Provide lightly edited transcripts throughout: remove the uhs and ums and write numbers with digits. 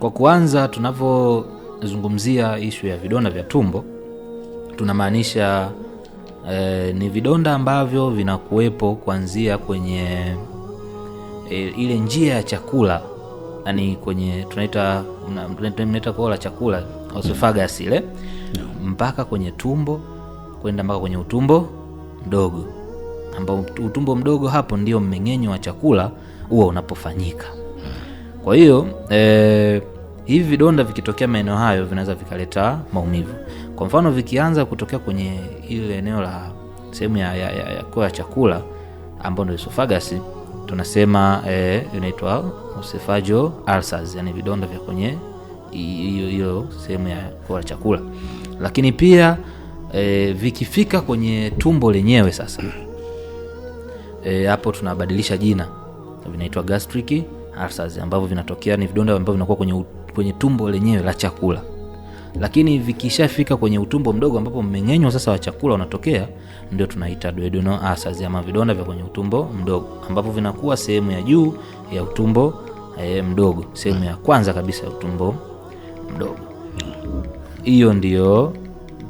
Kwa kuanza, tunapozungumzia ishu ya vidonda vya tumbo, tunamaanisha ni vidonda ambavyo vinakuwepo kuanzia kwenye ile njia ya chakula, yani kwenye tunaita kola chakula, esophagus ile, mpaka kwenye tumbo, kwenda mpaka kwenye utumbo mdogo, ambao utumbo mdogo hapo ndio mmeng'enyo wa chakula huwa unapofanyika. Kwa hiyo hivi vidonda vikitokea maeneo hayo vinaweza vikaleta maumivu. Kwa mfano, vikianza kutokea kwenye ile eneo la sehemu ya koo ya chakula ambao ndio esophagus, tunasema inaitwa esophageal ulcers, yani vidonda vya kwenye hiyo sehemu ya koo ya chakula. Lakini pia vikifika kwenye tumbo lenyewe sasa, hapo tunabadilisha jina, vinaitwa gastric ulcers, ambavyo vinatokea ni vidonda ambavyo vinakuwa kwenye tumbo lenyewe la chakula. Lakini vikishafika kwenye utumbo mdogo ambapo mmeng'enyo sasa wa chakula unatokea, ndio tunaita duodenal ulcers, ama vidonda vya kwenye utumbo mdogo, ambapo vinakuwa sehemu ya juu ya utumbo mdogo, sehemu ya kwanza kabisa ya utumbo mdogo. Hiyo ndio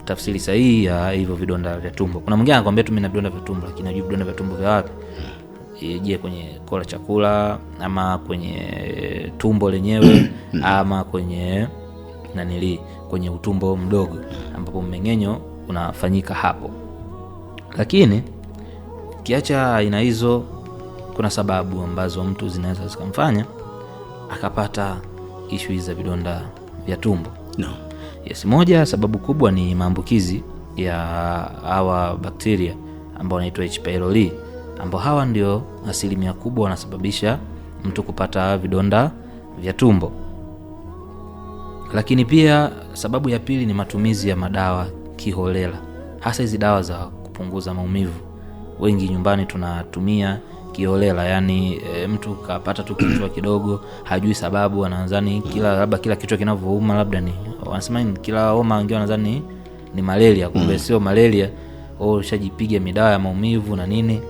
tafsiri sahihi ya hivyo vidonda vya tumbo. Kuna mwingine anakuambia tu mimi na vidonda vya tumbo, lakini hajui vidonda vya tumbo vya wapi. Je, kwenye koo la chakula, ama kwenye tumbo lenyewe, ama kwenye kwenye utumbo mdogo ambapo mmeng'enyo unafanyika hapo. Lakini kiacha aina hizo, kuna sababu ambazo mtu zinaweza zikamfanya akapata issue za vidonda vya tumbo. Yes, moja sababu kubwa ni maambukizi ya hawa bakteria ambao wanaitwa H. pylori, ambao hawa ndio asilimia kubwa wanasababisha mtu kupata vidonda vya tumbo. Lakini pia sababu ya pili ni matumizi ya madawa kiholela, hasa hizi dawa za kupunguza maumivu. Wengi nyumbani tunatumia kiholela, yani mtu kapata tu kichwa kidogo, hajui sababu, anadhani kila kichwa kinavyouma labda ni, wanasema kila homa, wengine wanadhani ni malaria, kumbe sio malaria. Ushajipiga midawa ya maumivu na nini,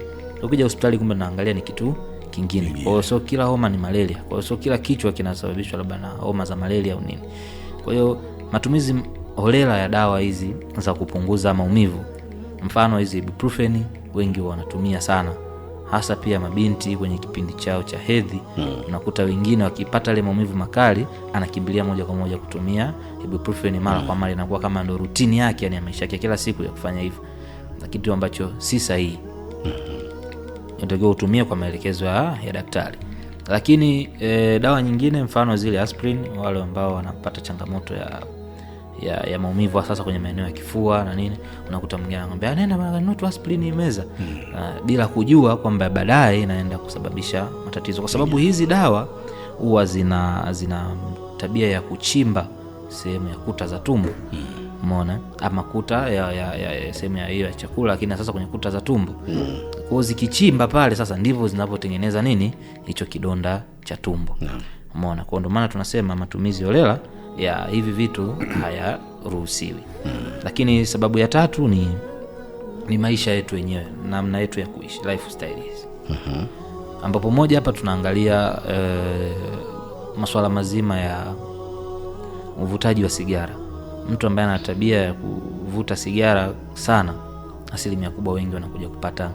ukija hospitali kumbe naangalia ni kitu kingine. Kwa hiyo sio kila homa ni malaria, kwa hiyo sio kila kichwa kinasababishwa labda na homa za malaria au nini. Kwa hiyo matumizi holela ya dawa hizi za kupunguza maumivu, mfano hizi ibuprofen, wengi wanatumia sana, hasa pia mabinti kwenye kipindi chao cha hedhi. Unakuta wengine wakipata ile maumivu makali, anakimbilia moja kwa moja kutumia ibuprofen mara kwa mara, inakuwa kama ndio routine yake, yani maisha yake kila siku ya kufanya hivyo, kitu ambacho si sahihi. Unatakiwa utumie kwa maelekezo ya daktari. Lakini dawa nyingine, mfano zile aspirin, wale ambao wanapata changamoto ya maumivu sasa kwenye maeneo ya kifua na nini, unakuta mwingine anamwambia nenda nutu aspirin imeza, bila kujua kwamba baadaye inaenda kusababisha matatizo, kwa sababu hizi dawa huwa zina tabia ya kuchimba sehemu ya kuta za tumbo. Umeona, ama kuta ya sehemu ya hiyo ya chakula, lakini sasa kwenye kuta za tumbo. Kwa hiyo zikichimba pale sasa ndivyo zinapotengeneza nini, hicho kidonda cha tumbo. Umeona, kwa ndio maana tunasema matumizi holela ya hivi vitu hayaruhusiwi. Lakini sababu ya tatu ni maisha yetu wenyewe, namna yetu ya kuishi, lifestyle, ambapo moja hapa tunaangalia masuala mazima ya uvutaji wa sigara. Mtu ambaye ana tabia ya kuvuta sigara sana, asilimia kubwa wengi wanakuja kupata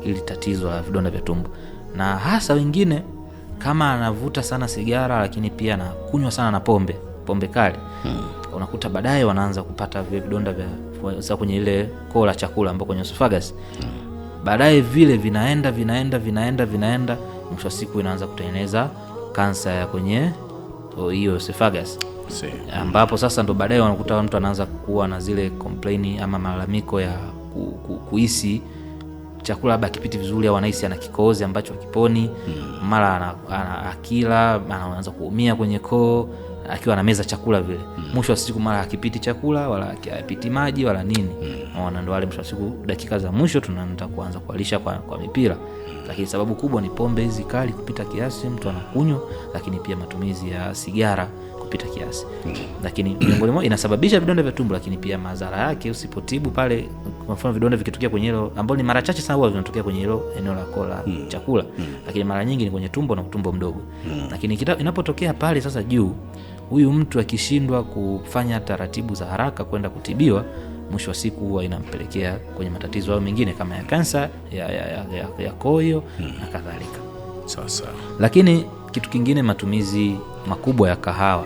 ili tatizo la vidonda vya tumbo. Na hasa wengine kama anavuta sana sigara, lakini pia anakunywa sana na pombe kali, unakuta baadaye wanaanza kupata vidonda vya kwenye ile koo la chakula ambao kwenye esophagus. Baadaye vile vinaenda, mwisho wa siku inaanza kutengeneza kansa ya kwenye hiyo esophagus. Ambapo sasa ndo baadaye wanakuta mtu anaanza kuwa na zile complain ama malalamiko ya kuhisi chakula labda kipiti vizuri, au anahisi ana kikohozi ambacho kiponi, mara akila anaanza kuumia kwenye koo akiwa na meza chakula vile. Mwisho wa siku mara akipiti chakula wala akipiti maji wala nini. Ndo wale mwisho wa siku dakika za mwisho tunaanza kuanza kualisha kwa mipira. Lakini sababu kubwa ni pombe hizi kali kupita kiasi mtu anakunywa, lakini pia matumizi ya sigara kupita kiasi. Lakini miongoni mwa inasababisha vidonda vya tumbo, lakini pia madhara yake usipotibu pale, kwa mfano vidonda vikitokea kwenye hilo, ambao ni mara chache sana huwa vinatokea kwenye hilo eneo la kola chakula, lakini mara nyingi ni kwenye tumbo na utumbo mdogo. Lakini inapotokea pale sasa juu, huyu mtu akishindwa kufanya taratibu za haraka kwenda kutibiwa, mwisho wa siku huwa inampelekea kwenye matatizo mengine kama ya kansa ya koyo na kadhalika. Sasa lakini kitu kingine, matumizi makubwa ya kahawa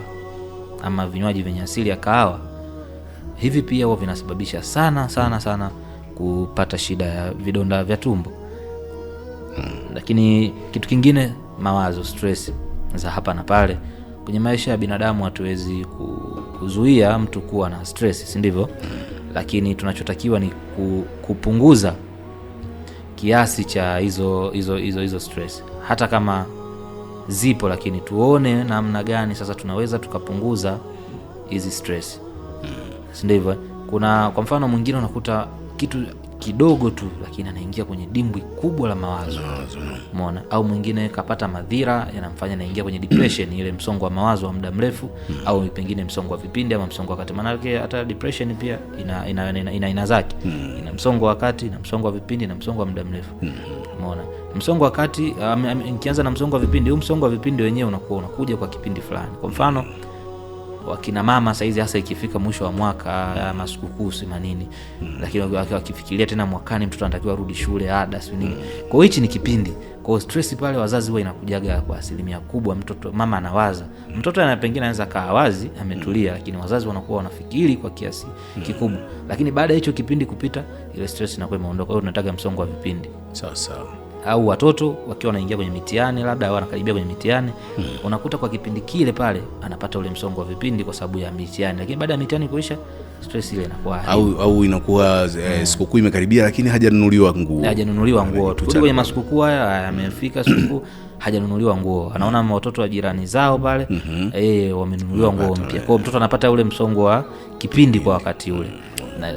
ama vinywaji vyenye asili ya kahawa, hivi pia huwa vinasababisha sana kupata shida ya vidonda vya tumbo. Lakini kitu kingine, mawazo, stress za hapa na pale. Kwenye maisha ya binadamu hatuwezi kuzuia mtu kuwa na stress, si ndivyo? Lakini tunachotakiwa ni kupunguza kiasi cha hizo stress, hata kama zipo, lakini tuone namna gani sasa tunaweza tukapunguza hizi stress, si ndivyo? Kuna kwa mfano mwingine unakuta kitu kidogo tu lakini anaingia kwenye dimbwi kubwa la mawazo, umeona? Au mwingine kapata madhira yanamfanya anaingia kwenye depression, ile msongo wa mawazo wa muda mrefu, au pengine msongo wa vipindi ama msongo wa kati. Maana hata depression pia ina zake, ina msongo wa kati na msongo wa vipindi na msongo wa muda mrefu, umeona? Msongo wa kati, nikianza na msongo wa vipindi, huu msongo wa vipindi wenyewe unakuja kwa kipindi fulani. Kwa mfano wakina mama saizi, hasa ikifika mwisho wa mwaka ama sikukuu simanini, lakini wakifikiria tena mwakani mtoto anatakiwa rudi shule, ada si nini. Kwa hiyo ni kipindi, kwa stress pale wazazi huwa inakujaga kwa asilimia kubwa. Mtoto, mama anawaza, mtoto pengine anaweza kaa wazi ametulia, lakini wazazi wanakuwa wanafikiri kwa kiasi kikubwa. Lakini baada ya hicho kipindi kupita, ile stress inakuwa imeondoka. Kwa hiyo tunataka msongo wa vipindi. Sawa. Au watoto wakiwa wanaingia kwenye mitihani, labda wanakaribia kwenye mitihani, unakuta kwa kipindi kile pale anapata ule msongo wa vipindi kwa sababu ya mitihani, lakini baada ya mitihani kuisha stress ile inakuwa au inakuwa sikukuu imekaribia, lakini hajanunuliwa nguo. Tukirudi kwenye masikukuu haya, yamefika sikukuu hajanunuliwa nguo, anaona watoto wa jirani zao pale wamenunuliwa nguo mpya. Kwa hiyo mtoto anapata ule msongo wa kipindi kwa wakati ule.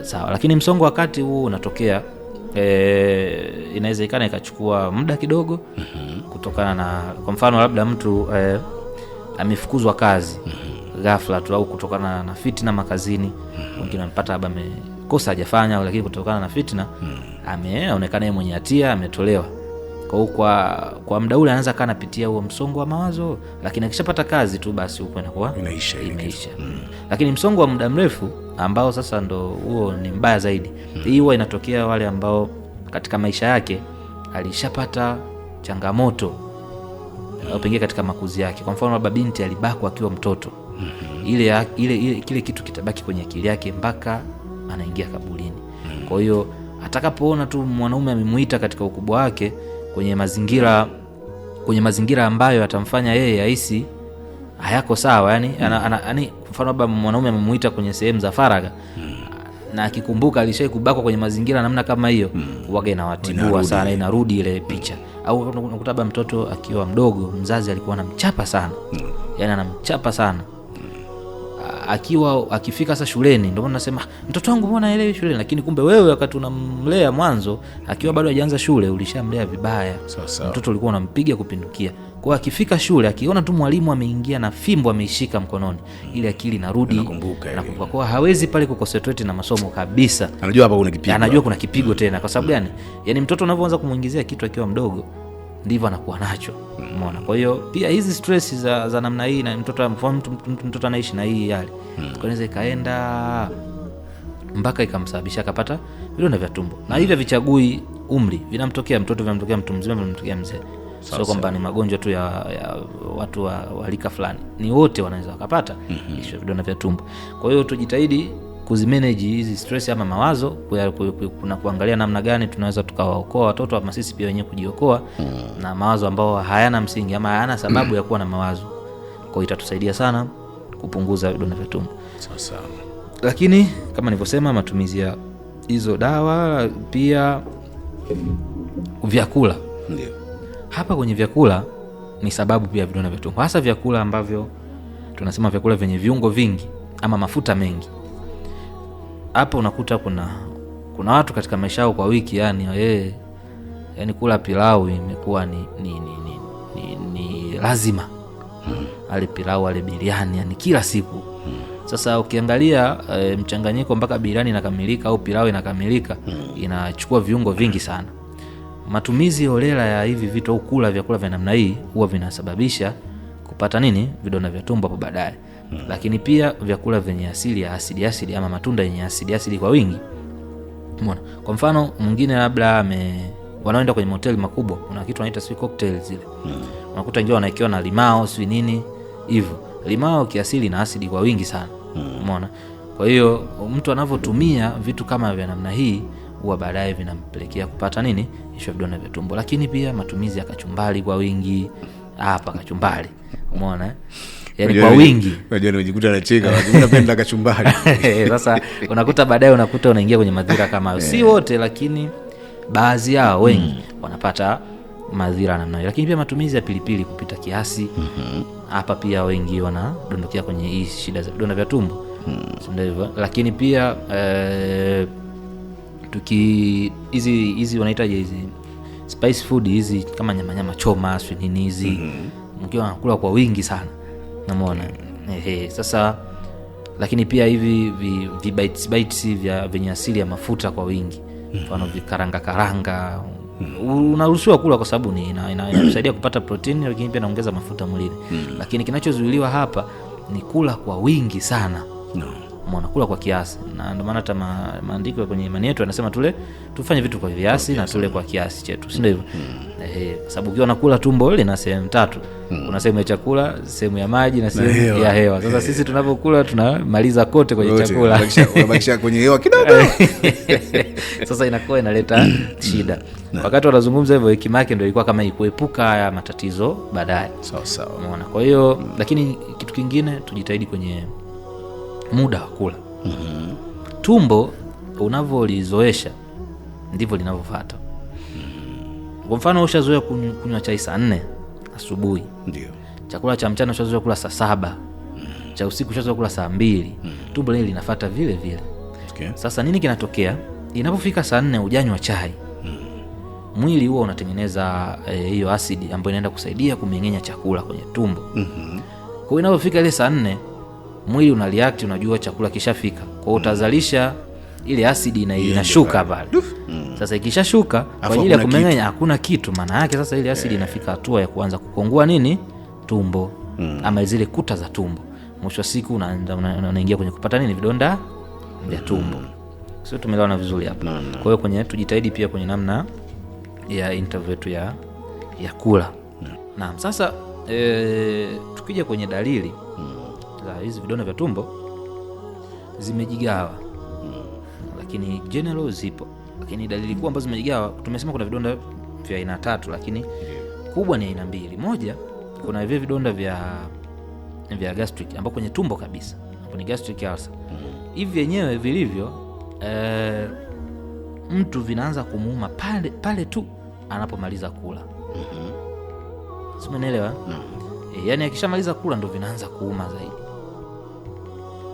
Sawa, lakini msongo wa kati huu unatokea inawezekana ikachukua muda kidogo, kutokana na kwa mfano labda mtu amefukuzwa kazi ghafla tu, au kutokana na fitna makazini. Mwingine anapata labda amekosa hajafanya, lakini kutokana na fitna ameonekana yeye mwenye hatia, ametolewa. Kwa hiyo kwa muda ule anaanza kana pitia huo msongo wa mawazo, lakini akishapata kazi tu basi huko inakuwa imeisha. Lakini msongo wa muda mrefu ambao sasa ndo huo ni mbaya zaidi. Hii huwa inatokea wale ambao katika maisha yake alishapata changamoto au pengine katika makuzi yake. Kwa mfano labda binti alibakwa akiwa mtoto, kile kitu kitabaki kwenye akili yake mpaka anaingia kaburini. Kwa hiyo atakapoona tu mwanaume amemuita katika ukubwa wake kwenye mazingira ambayo atamfanya yeye ahisi hayako sawa, yani kwa mfano labda mwanaume amemuita kwenye sehemu za faragha, na akikumbuka alishai kubakwa kwenye mazingira namna kama hiyo, waga inawatibua sana, inarudi ile picha. Au unakuta labda mtoto akiwa mdogo mzazi alikuwa anamchapa sana, yani anamchapa sana, akifika sasa shuleni ndio maana nasema mtoto wangu mbona haelewi shuleni, lakini kumbe wewe wakati unamlea mwanzo akiwa bado hajaanza shule ulishamlea vibaya. Mtoto ulikuwa unampiga kupindukia. Kwa akifika shule akiona tu mwalimu ameingia na fimbo ameishika mkononi, ile akili inarudi na kwa hawezi pale kuconcentrate na masomo kabisa. Anajua hapa kuna kipigo. Anajua kuna kipigo tena. Kwa sababu gani? Yaani mtoto unapoanza kumuingizia kitu akiwa mdogo ndivyo anakuwa nacho. Umeona? Kwa hiyo pia hizi stress za namna hii, na mtoto anaishi na hii hali, inaweza ikaenda mpaka ikamsababisha akapata vidonda vya tumbo. Na hivi vichagui umri, vinamtokea mtoto, vinamtokea mtu mzima, vinamtokea mzee. Sio kwamba ni magonjwa tu ya watu wa rika fulani, ni wote wanaweza wakapata vidonda vya tumbo. Kwa hiyo tujitahidi kuzimanage hizi stress ama mawazo, kuna kuangalia namna gani tunaweza tukawaokoa watoto ama sisi pia wenyewe kujiokoa na mawazo ambao hayana msingi ama hayana sababu ya kuwa na mawazo. Kwa hiyo itatusaidia sana kupunguza vidonda vya tumbo. Sawa. Lakini kama nilivyosema, matumizi ya hizo dawa, pia vyakula. Ndio. Hapa kwenye vyakula ni sababu pia vidonda vya tumbo, hasa vyakula ambavyo tunasema vyakula vyenye viungo vingi ama mafuta mengi. Hapa unakuta kuna watu katika maisha yao kwa wiki, yani kula pilau imekuwa ni lazima. Ale pilau, ale biriani, yani kila siku. Sasa ukiangalia mchanganyiko mpaka biriani inakamilika au pilau inakamilika, inachukua viungo vingi sana. Matumizi holela ya hivi vitu au kula vyakula vya namna hii huwa vinasababisha kupata nini, vidonda vya tumbo hapo baadaye. Lakini pia vyakula vyenye asili ya asidi ama matunda yenye asidi kwa wingi. Umeona? Kwa mfano mwingine labda wanaoenda kwenye hoteli makubwa, kuna kitu wanaita sweet cocktails zile. Unakuta wengine wanaikiwa na limao si nini hivyo. Limao kiasili na asidi kwa wingi sana. Umeona? Kwa hiyo mtu anavyotumia vitu kama vya namna hii huwa baadaye vinampelekea kupata nini, hicho vidonda vya tumbo. Lakini pia matumizi ya kachumbari kwa wingi. Hapa kachumbari. Umeona? Yaani kwa wingi. Unajua nimejikuta nacheka, lakini napenda kachumbari. Sasa unakuta baadaye unaingia kwenye madhira kama hayo. Si wote, lakini baadhi yao wengi wanapata madhira namna hiyo. Lakini pia matumizi ya pilipili kupita kiasi. Hapa pia wengi wanadondokea kwenye hii shida za vidonda vya tumbo. Ndio hivyo. Lakini pia hizi wanaitaje hizi spice food hizi kama nyama choma sio nini hizi. Mkiwa wanakula kwa wingi sana. Unaona? Sasa lakini pia hivi bites vyenye asili ya mafuta kwa wingi. Mfano vikaranga unaruhusiwa kula kwa sababu inasaidia kupata protein, lakini pia inaongeza mafuta mwilini. Lakini kinachozuiliwa hapa ni kula kwa wingi sana. Umeona, kula kwa kiasi. Na ndio maana hata maandiko kwenye imani yetu yanasema tufanye vitu kwa kiasi na tule kwa kiasi chetu. Si ndio hivyo? Kwa sababu ukiwa unakula tumbo lina sehemu tatu. Kuna sehemu ya chakula, sehemu ya maji na sehemu ya hewa. Sasa sisi tunapokula tunamaliza kote kwenye chakula. Unabakisha kwenye hewa kidogo. Sasa inakuwa inaleta shida. Wakati wanazungumza hivyo, hekima yake ndio ilikuwa kama kuepuka haya matatizo baadaye. Sawa. Umeona? Kwa hiyo lakini kitu kingine tujitahidi kwenye muda wa kula. Tumbo unavyolizoesha ndivyo linavyofuata. Kwa mfano ushazoea kunywa chai saa 4 asubuhi. Ndio. Chakula cha mchana ushazoea kula saa 7. Cha usiku ushazoea kula saa 2. Tumbo lile linafuata vile vile. Okay. Sasa nini kinatokea? Inapofika saa 4 hujanywa chai. Mwili huo unatengeneza hiyo asidi ambayo inaenda kusaidia kumeng'enya chakula kwenye tumbo. Kwa hiyo inapofika ile saa 4 mwili una react, unajua chakula kishafika. Kwa hiyo utazalisha ile asidi inashuka pale. Sasa ikishashuka kwa ajili ya kumeng'enya hakuna kitu, maana yake sasa ile asidi inafika hatua ya kuanza kupungua nini? Tumbo. Ama zile kuta za tumbo. Mwisho wa siku unaingia kwenye kupata nini? Vidonda vya tumbo. Sio, tumeelewana vizuri hapa. Kwa hiyo kwenye tujitahidi pia kwenye namna ya interview yetu ya kula. Naam, sasa tukija kwenye dalili za hizi vidonda vya tumbo zimejigawa. Lakini general zipo. Lakini dalili kubwa ambazo zimejigawa, tumesema kuna vidonda vya aina 3, lakini kubwa ni aina 2. Moja, kuna vile vidonda vya gastric ambao kwenye tumbo kabisa. Hapo ni gastric ulcer. Hivi vyenyewe vilivyo mtu vinaanza kumuuma pale tu anapomaliza kula. Sio, umeelewa? Yaani akishamaliza kula ndo vinaanza kuuma zaidi.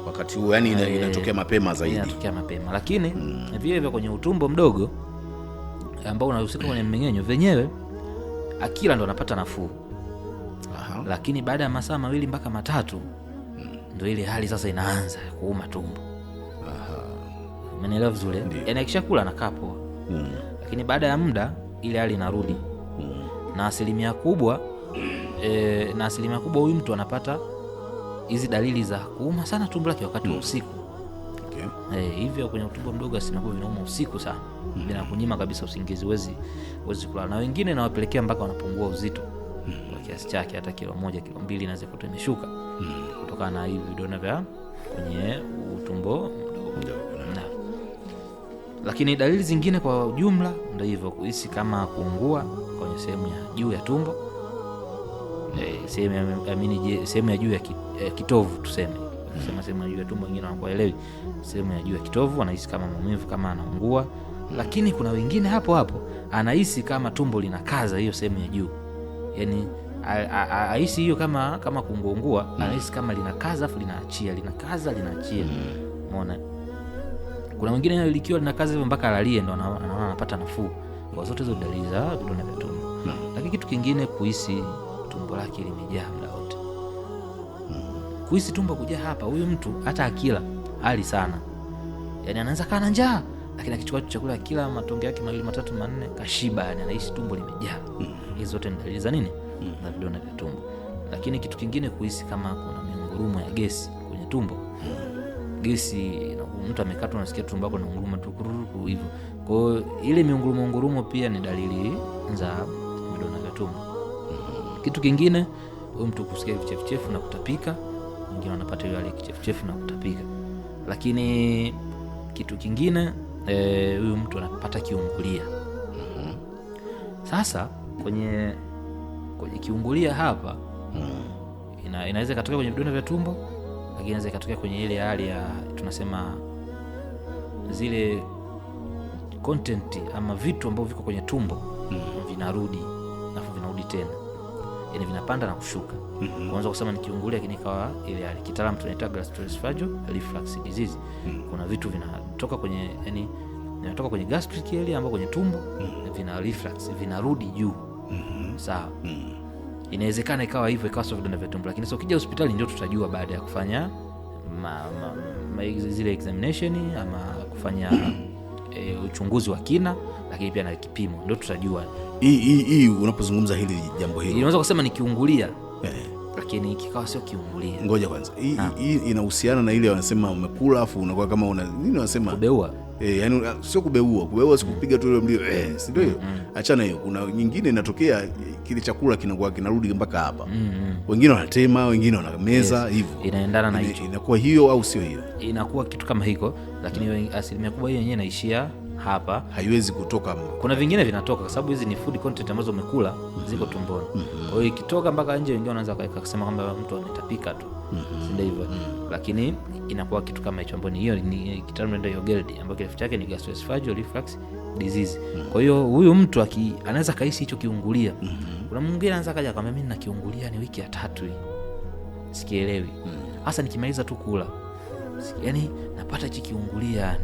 Wakati huo yani inatokea mapema zaidi. Inatokea mapema. Lakini vile vya kwenye utumbo mdogo ambao unahusika kwenye mmeng'enyo, wenyewe akila ndo anapata nafuu. Lakini baada ya masaa 2 mpaka 3 ndo ile hali sasa inaanza kuuma tumbo. Umeelewa vizuri? Yaani akishakula anakaa poa. Lakini baada ya muda ile hali inarudi. Na asilimia kubwa huyu mtu anapata hizi dalili za kuuma sana tumbo lake wakati wa usiku. Hivyo kwenye utumbo mdogo asinakuwa vinauma usiku sana. Bila kunyima kabisa usingizi, huwezi kulala. Na wengine nawapelekea mpaka wanapungua uzito kwa kiasi chake, hata kilo 1, kilo 2 inaweza kutoa imeshuka kutokana na hivi vidonda vya kwenye utumbo mdogo. Lakini dalili zingine kwa ujumla ndio hivyo, kuhisi kama kuungua kwenye sehemu ya juu ya tumbo. Sehemu ya juu ya kitovu tuseme. Sehemu ya juu ya tumbo, wengine wanakuelewi. Sehemu ya juu ya kitovu anahisi kama maumivu, kama anaungua. Lakini kuna wengine hapo anahisi kama tumbo linakaza hiyo sehemu ya juu. Yaani ahisi hiyo kama kuungua, anahisi kama linakaza afu linaachia, linakaza linaachia. Umeona? Kuna wengine likiwa linakaza hivyo mpaka alalie ndo anaona anapata nafuu. Kwa zote hizo dalili za vidonda vya tumbo. Lakini kitu kingine, kuhisi tumbo lake limejaa muda wote. Kuhisi tumbo kujaa hapa, huyu mtu hata akila hali sana. Yaani anaanza kaa na njaa, lakini akichukua chakula akila matonge yake 2, 3, 4 kashiba, yani anahisi tumbo limejaa. Hizo zote ni dalili za nini? Za vidonda vya tumbo. Lakini kitu kingine kuhisi kama kuna miungurumo ya gesi kwenye tumbo. Gesi, mtu amekatwa unasikia tumbo lako linaunguruma tu hivyo. Kwa hiyo ile miungurumo pia ni dalili za vidonda vya tumbo. Kitu kingine, huyu mtu kusikia kichefuchefu na kutapika, wengine wanapata ile kichefuchefu na kutapika. Lakini kitu kingine, huyu mtu anapata kiungulia. Sasa kwenye kiungulia hapa inaweza ikatokea kwenye vidonda vya tumbo, lakini inaweza ikatokea kwenye ile hali ya tunasema zile content ama vitu ambavyo viko kwenye tumbo vinarudi tena, yani vinapanda na kushuka. Unaweza kusema ni kiungulia, lakini ikawa ile hali kitaalamu tunaita gastroesophageal reflux disease. Kuna vitu vinatoka kwenye vinatoka kwenye gastric area ambapo kwenye tumbo vina reflux, vinarudi juu. Sawa. Inawezekana ikawa hivyo, ikawa sio vidonda vya tumbo, lakini sio ukija hospitali ndio tutajua baada ya kufanya zile examination ama kufanya uchunguzi wa kina, lakini pia na kipimo ndio tutajua. Hii unapozungumza hili jambo hili unaweza kusema ni kiungulia, lakini kikawa sio kiungulia. Ngoja kwanza, hii inahusiana na ile wanasema umekula afu unakuwa kama una nini wanasema kubeua. Yani sio kubeua sikupiga tu ile mlio si ndio hiyo. Achana hiyo, kuna nyingine inatokea kile chakula kinakuwa kinarudi mpaka hapa. Wengine wanatema, wengine wanameza hivyo. Inaendana na hicho. Inakuwa hiyo au sio hiyo? Inakuwa kitu kama hiko, lakini asilimia kubwa hiyo yenyewe inaishia hapa, haiwezi kutoka. Kuna vingine vinatoka kwa sababu hizi ni food content ambazo umekula ziko tumboni. Kwa hiyo ikitoka mpaka nje, wengine wanaweza kusema kwamba mtu ametapika tu, ndio hivyo. Lakini inakuwa kitu kama hicho, ambapo hiyo ni kitaalamu ndio GERD, ambapo kirefu chake ni gastroesophageal reflux disease. Kwa hiyo huyu mtu anaweza kaisi hicho kiungulia. Kuna mwingine anaweza kaja akamwambia mimi nina kiungulia ni wiki ya 3 hii, sikielewi hasa nikimaliza tu kula, yani napata hichi kiungulia, yani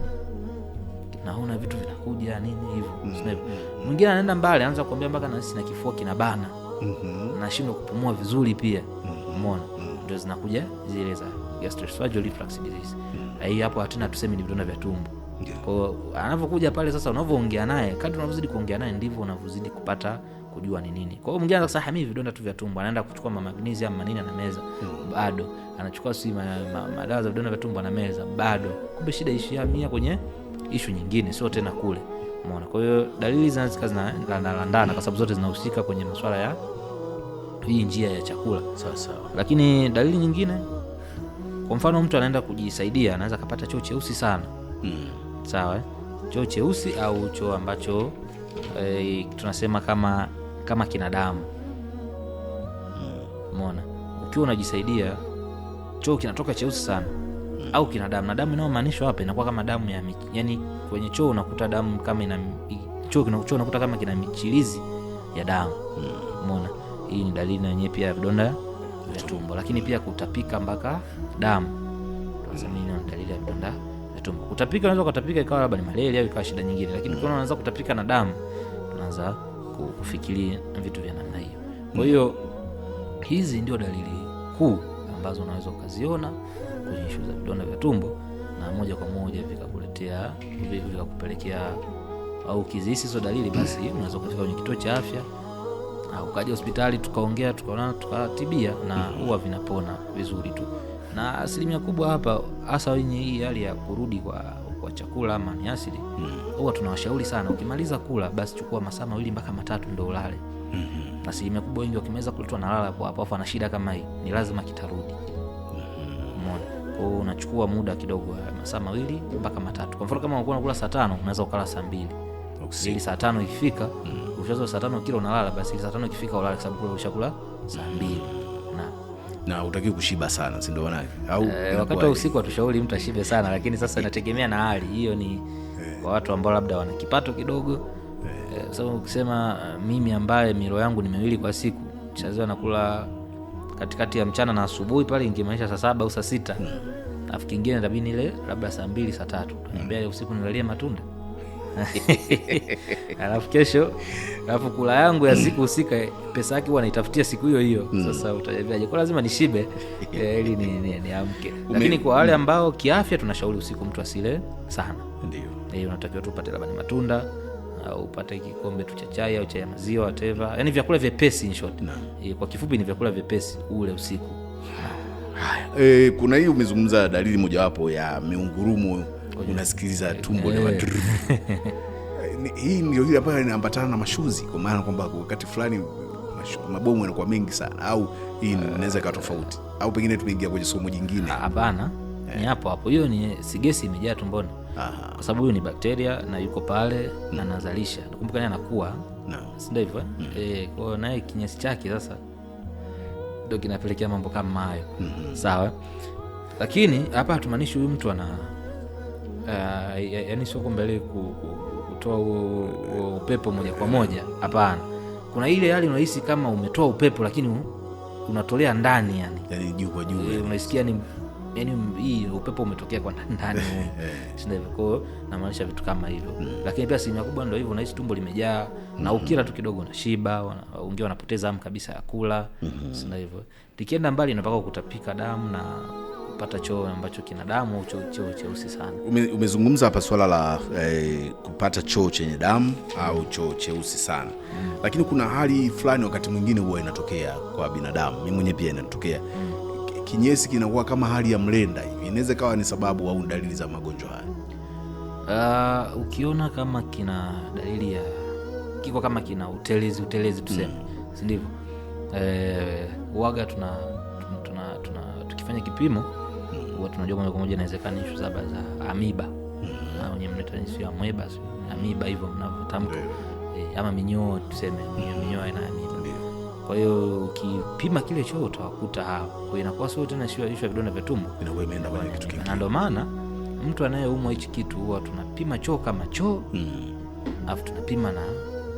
naona vitu vinakuja nini hivyo. Mwingine anaenda mbali, anaanza kuambia mpaka nasi na kifua kinabana, nashindwa kupumua vizuri pia. Umeona, ndio zinakuja zile za gastroesophageal reflux disease. Hii hapo hatuna tuseme ni vidonda vya tumbo. Kwa hiyo anapokuja pale sasa, unavyoongea naye, kadri unavyozidi kuongea naye ndivyo unavyozidi kupata kujua ni nini. Kwa hiyo mwingine anasema mimi vidonda tu vya tumbo, anaenda kuchukua magnesium manini na meza bado, anachukua madawa za vidonda vya tumbo na meza bado, kumbe shida ishiamia kwenye issue nyingine, sio tena kule. Umeona? Kwa hiyo dalili zinazolandana kwa sababu zote zinahusika kwenye masuala ya hii njia ya chakula. Sawa. Lakini dalili nyingine, kwa mfano mtu anaenda kujisaidia, anaweza kupata choo cheusi sana. Sawa, choo cheusi au choo ambacho tunasema kama kina damu. Umeona? Ukiwa unajisaidia choo kinatoka cheusi sana au kina damu, na damu inayomaanishwa hapa inakuwa kama damu ya yani kwenye choo unakuta damu kama choo unakuta kama kina michirizi ya damu. Umeona? Hii ni dalili yenyewe pia ya vidonda vya tumbo. Lakini pia kutapika mpaka damu, tunasema hii ni dalili ya vidonda vya tumbo. Kutapika, unaweza kutapika ikawa labda ni malaria au ikawa shida nyingine, lakini kuna unaanza kutapika na damu, tunaanza kufikiria vitu vya namna hiyo. Kwa hiyo hizi ndio dalili kuu ambazo unaweza ukaziona kwenye issue za vidonda vya tumbo, na moja kwa moja vikakupelekea au ukizihisi hizo dalili, basi unaweza kufika kwenye kituo cha afya au ukaja hospitali, tukaongea, tukaona, tukatibia, na huwa vinapona vizuri tu. Na asilimia kubwa hapa, hasa wenye hii hali ya kurudi kwa chakula ama ni asidi, huwa tunawashauri sana, ukimaliza kula basi chukua masaa 2 mpaka 3 ndio ulale. Asilimia kubwa wengi wakimaliza kula tu analala hapo, ana shida kama hii, ni lazima kitarudi. Umeona? Kwa hiyo unachukua muda kidogo, masaa 2 mpaka 3. Kwa mfano kama unakuwa unakula saa 5, unaweza ukala saa 2. Ili saa 5 ikifika, ukishazo saa 5 kila unalala, basi saa 5 ikifika ulale, kwa sababu ulishakula saa 2. Na utaki kushiba sana, si ndio wanake? Au wakati wa usiku hatushauri mtu ashibe sana, lakini sasa inategemea na hali. Hiyo ni kwa watu ambao labda wana kipato kidogo. Sababu ukisema mimi ambaye milo yangu ni 2 kwa siku, chazoea nakula katikati ya mchana na asubuhi pale, ingemaisha saa 7 au saa 6. Alafu kingine tabini ile labda saa 2 saa 3. Niambia usiku nilalie matunda. Alafu kesho, alafu kula yangu ya siku husika pesa yake huwa naitafutia siku hiyo hiyo. Sasa utajiambia kwa lazima nishibe ili niamke. Lakini kwa wale ambao kiafya tunashauri usiku mtu asile sana. Ndio. Unatakiwa tu upate labda ni matunda au upate kikombe tu cha chai au chai ya maziwa whatever, yani vyakula vyepesi in short. Kwa kifupi ni vyakula vyepesi ule usiku. Kuna hii umezungumza dalili mojawapo ya miungurumo, unasikiliza tumbo la hii ndio ile ambayo inaambatana na mashuzi, kwa maana kwamba wakati fulani mabomu yanakuwa mengi sana, au hii inaweza ikawa tofauti, au pengine tumeingia kwenye somo jingine? Hapana, ni hapo hiyo ni sigesi imejaa tumboni. Kwa sababu huyu ni bakteria na yuko pale na anazalisha, nakumbuka naye anakuwa si ndio hivyo kwa hiyo naye kinyesi chake sasa ndio kinapelekea mambo kama hayo. Sawa, lakini hapa hatumaanishi huyu mtu ana yani sio kwamba ile kutoa upepo moja kwa moja, hapana. Kuna ile hali unahisi kama umetoa upepo lakini unatolea ndani, yani juu kwa juu, unasikia ni yani hii upepo umetokea kwa ndani sio hivyo. Kwa hiyo namaanisha vitu kama hivyo. Lakini pia asilimia kubwa ndio hivyo, unahisi tumbo limejaa na ukila tu kidogo unashiba, wengine wanapoteza hamu kabisa ya kula sio hivyo. Likienda mbali inapaka kutapika damu na kupata choo ambacho kina damu au choo cheusi sana. Umezungumza hapa swala la kupata choo chenye damu au choo cheusi sana. Lakini kuna hali fulani wakati mwingine huwa inatokea kwa binadamu, mimi mwenyewe pia inatokea. Kinyesi kinakuwa kama hali ya mlenda hivi, inaweza kawa ni sababu au dalili za magonjwa haya? Ukiona kama kina dalili ya kiko kama kina utelezi tuseme, si ndivyo? Uaga tuna tukifanya kipimo huwa tunajua moja kwa moja inawezekana issue za amiba au wenyewe mnaita issue ya ameba, amiba hivyo mnavyotamka, ama minyoo tuseme, minyoo ina amiba. Kwa hiyo ukipima kile choo utawakuta hao. Kwa hiyo inakuwa sio tena issue ya vidonda vya tumbo, inakuwa imeenda kwenye kitu kingine. Na ndio maana mtu anayeumwa hichi kitu huwa tunapima choo kama choo, alafu tunapima na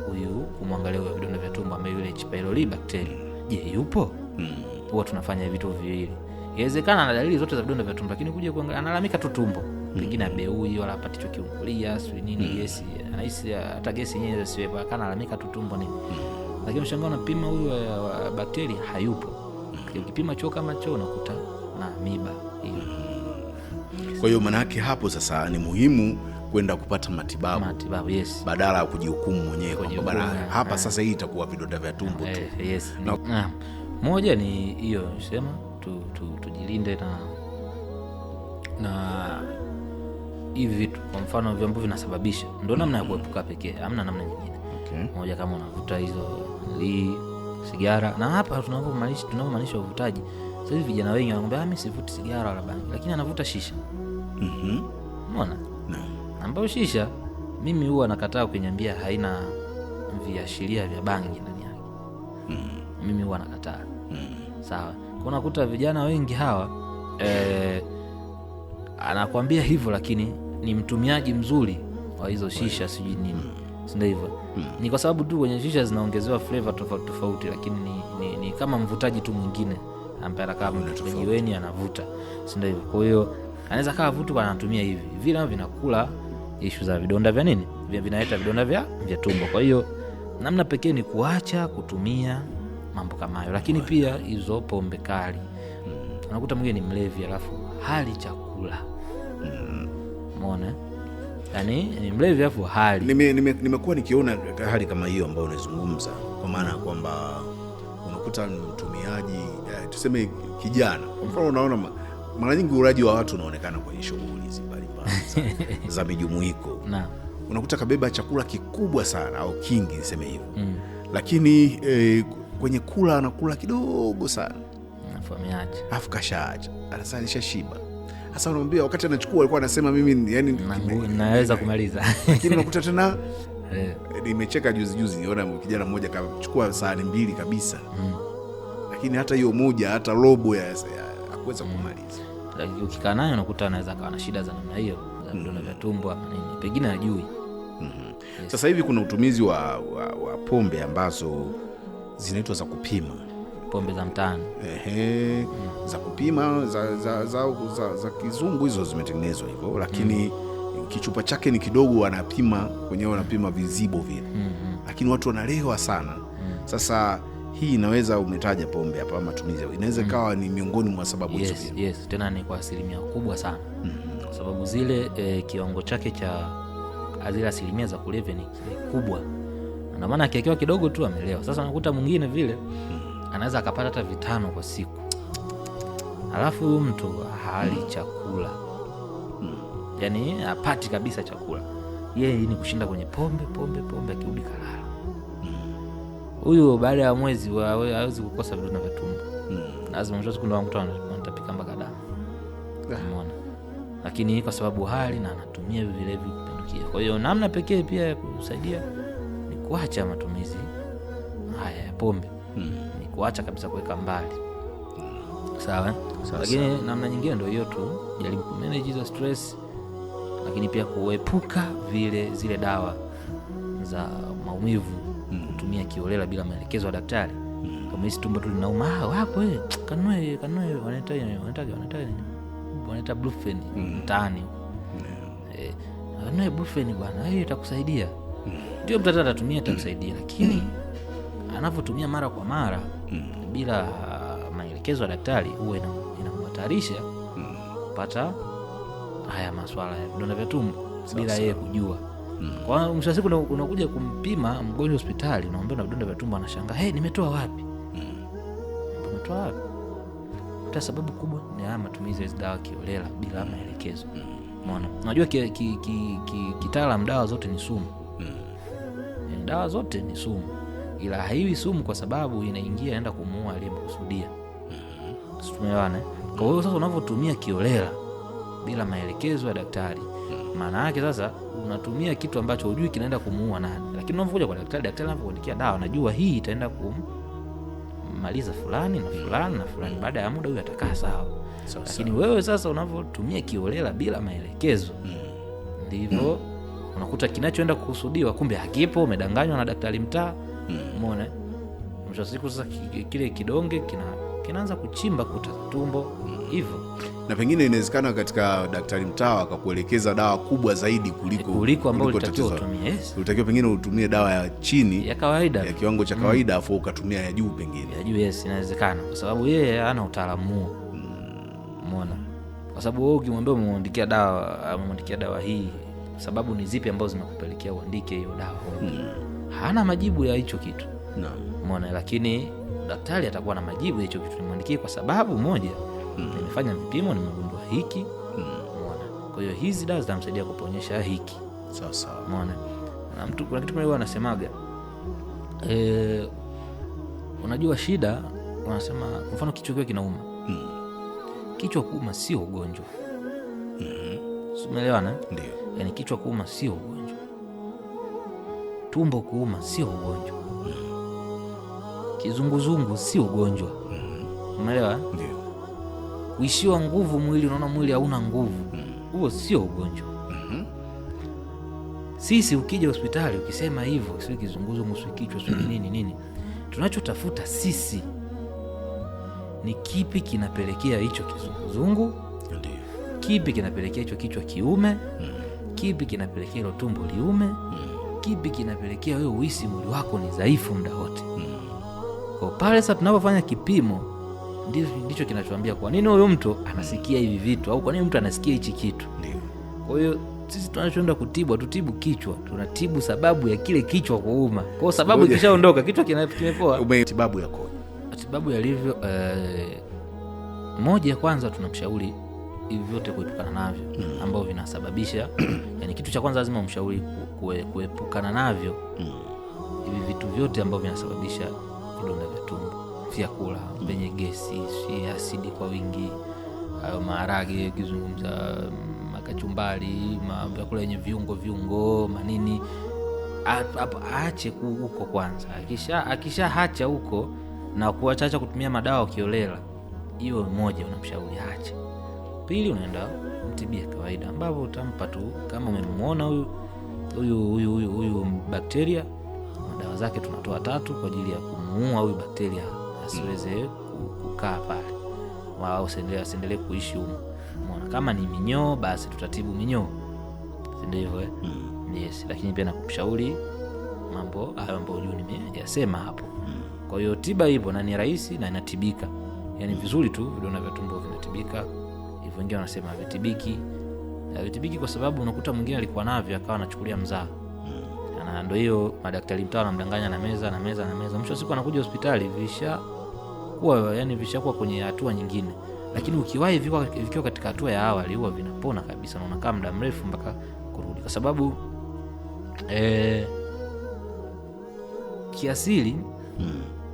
huyu kumwangalia vidonda vya tumbo ambaye yule H pylori bacteria, je, yupo? Huwa tunafanya vitu viwili. Inawezekana ana dalili zote za vidonda vya tumbo, lakini kuja kuangalia analalamika tu tumbo, pengine abeui wala hapati choki kiungulia sio nini, gesi anahisi hata gesi yenyewe sio, kana analalamika tu tumbo nini. Lakini mshangao unapima huyu bakteria hayupo. Ukipima choo kama choo unakuta na amiba hiyo. Kwa hiyo maana yake hapo sasa ni muhimu kwenda kupata matibabu yes, badala ya kujihukumu mwenyewe kwamba hapa sasa hii itakuwa vidonda vya tumbo tu. Yes. Moja ni hiyo sema tujilinde na hivi vitu, kwa mfano ambavyo vinasababisha, ndio namna ya kuepuka pekee, hamna namna nyingine. Moja kama unavuta hizo sigara, na hapa tunapomaanisha uvutaji. Sasa hivi vijana wengi wanakuambia mimi sivuti sigara wala bangi, lakini anavuta shisha. Umeona? Ambayo shisha mimi huwa nakataa kuniambia haina viashiria vya bangi ndani yake. Mimi huwa nakataa. Sawa. Kwa unakuta vijana wengi hawa anakuambia hivyo, lakini ni mtumiaji mzuri wa hizo shisha sijui nini. Ndio hivyo. Ni kwa sababu tu kwenye shisha zinaongezewa flavor tofauti, lakini ni kama mvutaji tu mwingine ambaye anakaa mwenyeweni anavuta. Ndio hivyo. Kwa hiyo anaweza kaa vutu kwa anatumia hivi. Vile vinakula issue za vidonda vya nini? Vinaleta vidonda vya tumbo. Kwa hiyo namna pekee ni kuacha kutumia mambo kama hayo. Lakini pia hizo pombe kali. Unakuta mwingine ni mlevi alafu hali chakula. Umeona? Yaani ni mlevi alafu hali. Nimekuwa nikiona hali kama hiyo ambayo unazungumza, kwa maana kwamba unakuta mtumiaji tuseme kijana. Kwa mfano unaona mara nyingi uraji wa watu unaonekana kwenye shughuli mbalimbali za mijumuiko. Unakuta kabeba chakula kikubwa sana au kingi niseme hivyo. Lakini kwenye kula anakula kidogo sana. Afu kashaacha. Anasalisha shiba. Sasa unamwambia wakati anachukua alikuwa anasema mimi yani naweza kumaliza. Lakini unakuta tena nimecheka juzi niona kijana mmoja kachukua sahani 2 kabisa. Lakini hata hiyo moja hata robo ya hakuweza kumaliza. Lakini ukikaa naye unakuta anaweza kawa na shida za namna hiyo, za vidonda vya tumbo ama nini, pengine hajui. Sasa hivi kuna utumizi wa pombe ambazo zinaitwa za kupima, pombe za mtaani. Za kupima za kizungu hizo zimetengenezwa hivyo, lakini kichupa chake ni kidogo, wanapima wenyewe, wanapima vizibo vile. Lakini watu wanalewa sana. Sasa hii inaweza, umetaja pombe hapa, matumizi inaweza kawa ni miongoni mwa sababu hizo. Yes, tena ni kwa asilimia kubwa sana. Kwa sababu zile kiwango chake cha zile asilimia za kulevya ni kubwa, ndio maana akiwekewa kidogo tu amelewa. Sasa unakuta mwingine vile anaweza akapata hata 5 kwa siku, alafu huyu mtu hali chakula, yani hapati kabisa chakula, yeye ni kushinda kwenye pombe, akirudi kalala. Huyu baada ya mwezi hawezi kukosa vidonda vya tumbo, lazima mwisho siku ndo mtu anatapika mpaka damu, umeona. Lakini kwa sababu hali na anatumia vilevi kupindukia. Kwa hiyo namna pekee pia ya kusaidia ni kuacha matumizi haya ya pombe, ni kuacha kabisa, kuweka mbali. Sawa. Lakini namna nyingine ndio hiyo tu, jaribu kumanage hizo stress, lakini pia kuepuka zile dawa za maumivu kutumia kiolela bila maelekezo ya daktari. Kama hizi tumbo tu linauma, wapo kanue wanaita Brufen mtaani, kanue Brufen bwana, hiyo itakusaidia. Ndio mtu atatumia, itakusaidia, lakini anapotumia mara kwa mara bila maelekezo ya daktari, huwa inamhatarisha kupata haya maswala ya vidonda vya tumbo bila yeye kujua. Kwa mwisho wa siku unakuja kumpima mgonjwa hospitali, unaomba na vidonda vya tumbo, anashangaa, nimetoa wapi? Umetoa wapi? Hata sababu kubwa ni haya matumizi ya dawa kiolela bila maelekezo. Umeona? Unajua kitaalamu dawa zote ni sumu. Dawa zote ni sumu, ila haiwi sumu kwa sababu inaingia inaenda kumuua aliyemkusudia. Tumeelewana? Kwa hiyo sasa unavyotumia kiolela bila maelekezo ya daktari, maana yake sasa unatumia kitu ambacho hujui kinaenda kumuua nani. Lakini unapokuja kwa daktari anapokuandikia dawa, anajua hii itaenda kummaliza fulani na fulani na fulani, baada ya muda huyu atakaa sawa. Lakini wewe sasa unavyotumia kiolela bila maelekezo, ndivyo unakuta kinachoenda kukusudiwa kumbe hakipo, umedanganywa na daktari mtaa. Umeona? Mwisho wa siku sasa kile kidonge kinaanza kuchimba kuta tumbo hivyo. Na pengine inawezekana katika daktari mtaa akakuelekeza dawa kubwa zaidi kuliko ambayo ulitakiwa utumie. Yes. Ulitakiwa pengine utumie dawa ya chini ya kawaida, ya kiwango cha kawaida, afu ukatumia ya juu pengine. Ya juu, yes, inawezekana kwa sababu yeye hana utaalamu huo. Umeona? Kwa sababu wewe ukimwambia umemwandikia dawa hii, sababu ni zipi ambazo zimekupelekea uandike hiyo dawa? Hana majibu ya hicho kitu. Umeona? Lakini daktari atakuwa na majibu ya hicho kitu nimwandikie, kwa sababu moja, nimefanya vipimo, nimegundua hiki. Umeona? Kwa hiyo hizi dawa zitamsaidia kuponyesha hiki. Sasa umeona, na mtu kuna kitu mmoja anasemaga, unajua shida, wanasema kwa mfano kichwa kikiwa kinauma, kichwa kuuma sio ugonjwa. Umeelewana? Ndio. Yaani kichwa kuuma sio ugonjwa, tumbo kuuma sio ugonjwa, kizunguzungu sio ugonjwa. Umeelewa? Ndio. Kuishiwa nguvu mwili, unaona mwili hauna nguvu, huo sio ugonjwa. Sisi ukija hospitali ukisema hivyo, sio kizunguzungu, sio kichwa, sio nini, tunachotafuta sisi ni kipi kinapelekea hicho kizunguzungu, kipi kinapelekea hicho kichwa kiume, kipi kinapelekea hilo tumbo liume, kipi kinapelekea wewe uhisi mwili wako ni dhaifu muda wote. Kwa pale sasa tunapofanya kipimo, ndicho kinachoambia kwa nini huyo mtu anasikia hivi vitu, au kwa nini mtu anasikia hichi kitu. Kwa hiyo sisi tunachoenda kutibu, hatutibu kichwa, tunatibu sababu ya kile kichwa kuuma. Kwa sababu ikishaondoka kichwa kimepoa. Matibabu yako, matibabu yalivyo, moja, kwanza tunamshauri hivi vyote kuepukana navyo ambao vinasababisha yani kitu cha kwanza lazima umshauri kuepukana navyo hivi vitu vyote ambao vinasababisha vidonda vya tumbo, vyakula vyenye gesi, asidi kwa wingi, maharage, kizungumza makachumbari, vyakula yenye viungo manini, aache huko kwanza. Akisha huko na kuacha kutumia madawa kiolela, hiyo moja unamshauri aache. Pili, unaenda mtibia kawaida, ambapo utampa tu, kama umemwona huyu bakteria, madawa zake tunatoa 3 kwa ajili ya kumuua huyu bakteria asiweze kukaa pale, wao asiendelee kuishi huko. Umeona? Kama ni minyoo, basi tutatibu minyoo, si ndio hivyo? Yes. Lakini pia nakushauri mambo hayo ambayo nimeyasema hapo. Kwa hiyo tiba ipo na ni rahisi na inatibika, yani vizuri tu, vidonda vya tumbo vinatibika. Hivyo wengine wanasema havitibiki, Havitibiki kwa sababu unakuta mwingine alikuwa navyo akawa anachukulia mzaa. Na ndio hiyo madaktari mtaa wanamdanganya na meza. Mwisho wa siku anakuja hospitali vishakuwa kwenye hatua nyingine. Lakini ukiwahi vikiwa katika hatua ya awali huwa vinapona kabisa na unakaa muda mrefu mpaka kurudi. Kwa sababu kiasili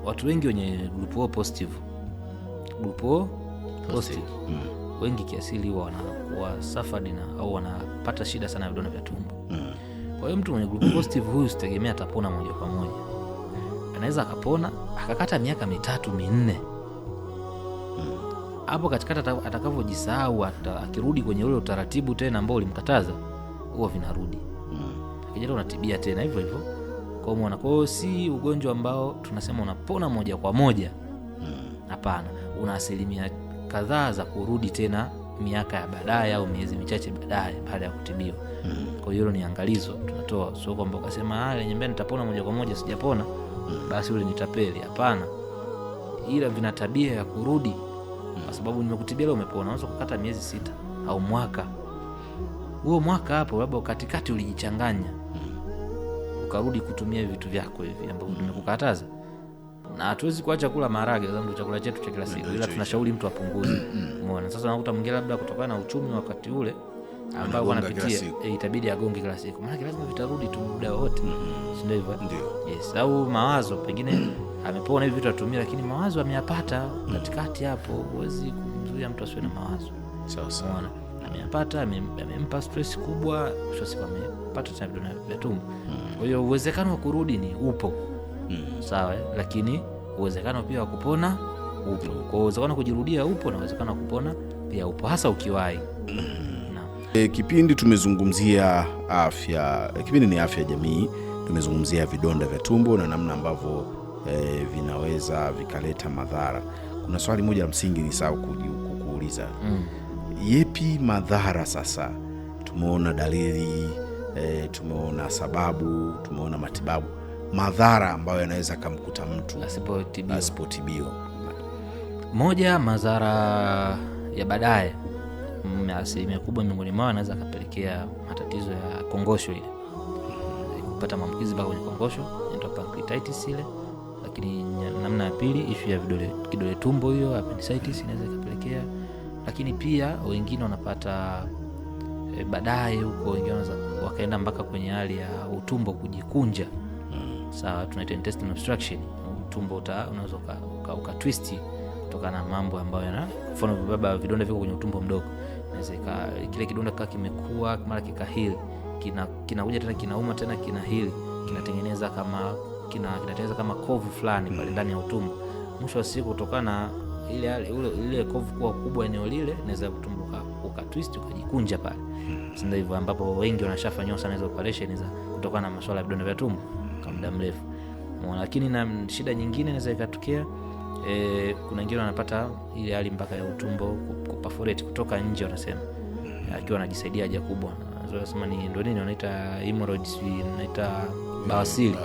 watu wengi wenye group O positive wengi kiasili huwa wanakuwa suffered au wanapata shida sana ya vidonda vya tumbo. Kwa hiyo mtu mwenye group positive huyu sitegemea atapona moja kwa moja. Anaweza akapona akakata miaka 3-4. Hapo katikati atakavyojisahau akirudi kwenye ule utaratibu tena ambao ulimkataza huwa vinarudi. Akijaribu unatibia tena hivyo hivyo. Kwa maana kwa si ugonjwa ambao tunasema unapona moja kwa moja. Hapana, una asilimia kadhaa za kurudi tena miaka ya baadaye au miezi michache baadaye baada ya kutibiwa. Kwa hiyo ni angalizo tunatoa, sio kwamba ukasema nyembea nitapona moja kwa moja, sijapona basi ule nitapeli. Hapana, ila vina tabia ya kurudi. Kwa sababu nimekutibia leo umepona, unaweza kukata miezi 6 au mwaka. Huo mwaka hapo labda katikati ulijichanganya ukarudi kutumia vitu vyako hivi ambavyo tumekukataza. Na hatuwezi kuacha kula maharage kwa sababu chakula chetu cha kila siku, ila tunashauri mtu apunguze. Umeona? Sasa unakuta mwingine labda kutokana na uchumi wakati ule ambao wanapitia itabidi agonge kila siku. Maana lazima vitarudi tu muda wote. Sio hivyo? Ndio. Yes, au mawazo pengine amepona hivi vitu atumia, lakini mawazo ameyapata katikati hapo, huwezi kumzuia mtu asiwe na mawazo. Sawa. Unaona? Ameyapata, amempa stress kubwa, sio amepata tena vidonda vya tumbo. Kwa hiyo uwezekano wa kurudi ni upo. Sawa, lakini uwezekano pia wa kupona upo. Kwa uwezekano kujirudia upo na uwezekano wa kupona pia upo, hasa ukiwahi. Kipindi tumezungumzia afya, kipindi ni afya jamii, tumezungumzia vidonda vya tumbo na namna ambavyo vinaweza vikaleta madhara. Kuna swali moja la msingi ni sawa kukuuliza. Yepi madhara sasa? Tumeona dalili, tumeona sababu, tumeona matibabu. Madhara ambayo yanaweza kumkuta mtu asipotibiwa. Moja, madhara ya baadaye. Asilimia kubwa miongoni mwao anaweza kapelekea matatizo ya kongosho ile. Kupata maambukizi mpaka kwenye kongosho, inaitwa pancreatitis ile. Lakini namna ya pili, issue ya kidole tumbo hiyo, appendicitis inaweza kupelekea. Lakini pia wengine wanapata baadaye huko, wengine wanaweza wakaenda mpaka kwenye hali ya utumbo kujikunja. Sawa, tunaita intestinal obstruction. Utumbo unaweza ukatwist kutokana na mambo ambayo mfano baba vidonda viko kwenye utumbo mdogo. Inaweza kile kidonda kama kimekua mara kikahili, kinakuja tena kinauma tena kinahili, kinatengeneza kama kovu fulani pale ndani ya utumbo. Mwisho wa siku kutokana na ile kovu kuwa kubwa eneo lile, inaweza utumbo ukatwist ukajikunja pale. Ndio hivyo ambapo wengi wanashafanywa sana hizo operation za kutokana na masuala ya vidonda vya tumbo kwa muda mrefu. Lakini na shida nyingine inaweza ikatokea, kuna wengine wanapata ile hali mpaka ya utumbo kuperforate kutoka nje, wanasema akiwa anajisaidia haja kubwa. Wanasema ni ndio nini wanaita hemorrhoids, wanaita bawasiri.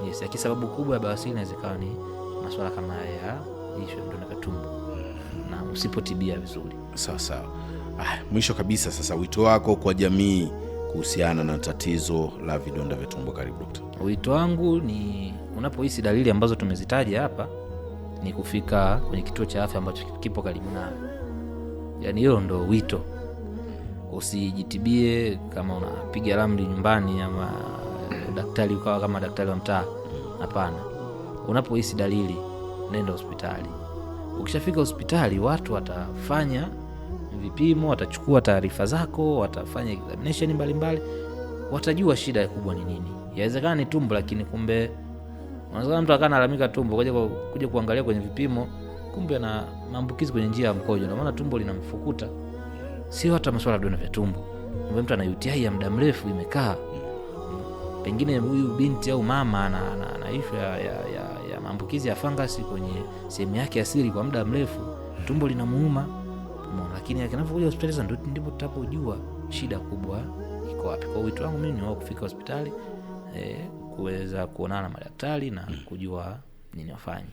Yes, sababu kubwa ya bawasiri inaweza kuwa ni masuala kama ya vidonda vya tumbo na usipotibia vizuri. Sawa. Mwisho kabisa sasa, wito wako kwa jamii kuhusiana na tatizo la vidonda vya tumbo. Karibu daktari. Wito wangu ni unapohisi dalili ambazo tumezitaja hapa, ni kufika kwenye kituo cha afya ambacho kipo karibu nawe. Yaani hilo ndo wito. Usijitibie kama unapiga ramli nyumbani ama daktari ukawa kama daktari wa mtaa. Hapana. Unapohisi dalili, nenda hospitali. Ukishafika hospitali, watu watafanya vipimo, watachukua taarifa zako, watafanya examination mbalimbali, watajua shida kubwa ni nini. Yawezekana ni tumbo, lakini kumbe unaweza mtu akana alalamika tumbo, kuja kuangalia kwenye vipimo, kumbe na maambukizi kwenye njia ya mkojo. Na maana tumbo linamfukuta. Sio hata masuala ya vidonda vya tumbo. Kumbe mtu ana UTI ya muda mrefu imekaa. Pengine huyu binti au mama ana issue ya maambukizi ya fangasi kwenye sehemu yake ya siri kwa muda mrefu. Tumbo linamuuma. Lakini akinapokuja hospitali sasa ndipo tutapojua shida kubwa iko wapi. Kwa wito wangu mimi ni wao kufika hospitali, kuweza kuonana na madaktari na kujua nini wafanye.